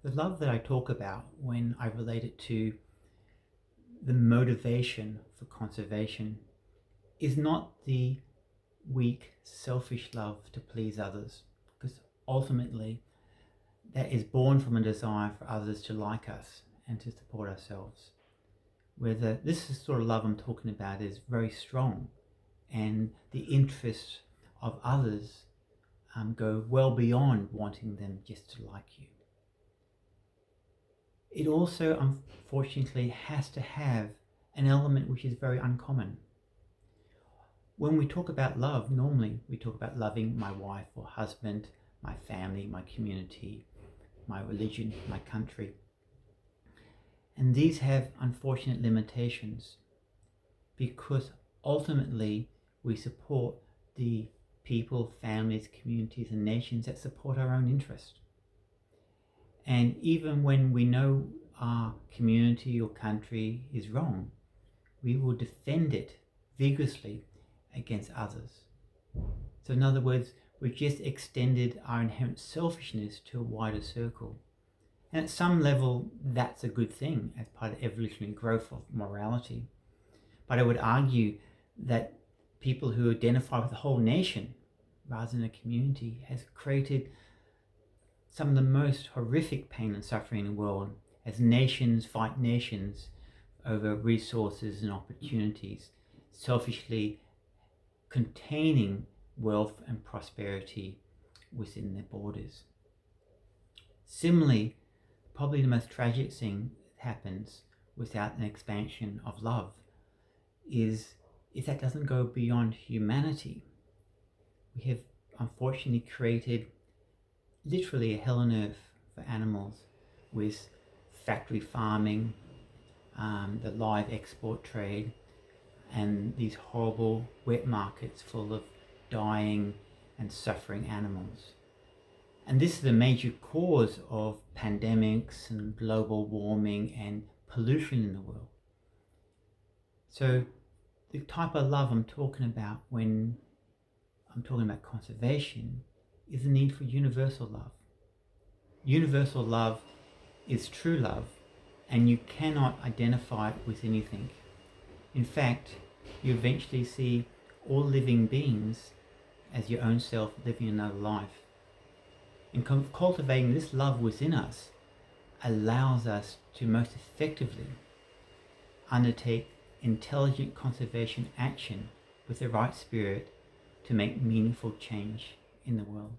The love that I talk about when I relate it to the motivation for conservation is not the weak, selfish love to please others, because ultimately that is born from a desire for others to like us and to support ourselves. Whether this is sort of love I'm talking about is very strong, and the interests of others go well beyond wanting them just to like you. It also, unfortunately, has to have an element which is very uncommon. When we talk about love, normally we talk about loving my wife or husband, my family, my community, my religion, my country. And these have unfortunate limitations because ultimately we support the people, families, communities, and nations that support our own interest. And even when we know our community or country is wrong, we will defend it vigorously against others. So in other words, we've just extended our inherent selfishness to a wider circle. And at some level, that's a good thing as part of evolutionary growth of morality. But I would argue that people who identify with the whole nation rather than a community has created some of the most horrific pain and suffering in the world as nations fight nations over resources and opportunities, selfishly containing wealth and prosperity within their borders. Similarly, probably the most tragic thing that happens without an expansion of love is if that doesn't go beyond humanity. We have unfortunately created literally a hell on earth for animals with factory farming, the live export trade, and these horrible wet markets full of dying and suffering animals. And this is a major cause of pandemics and global warming and pollution in the world. So the type of love I'm talking about when I'm talking about conservation is the need for universal love. Universal love is true love, and you cannot identify it with anything. In fact, you eventually see all living beings as your own self living another life. And cultivating this love within us allows us to most effectively undertake intelligent conservation action with the right spirit to make meaningful change in the world.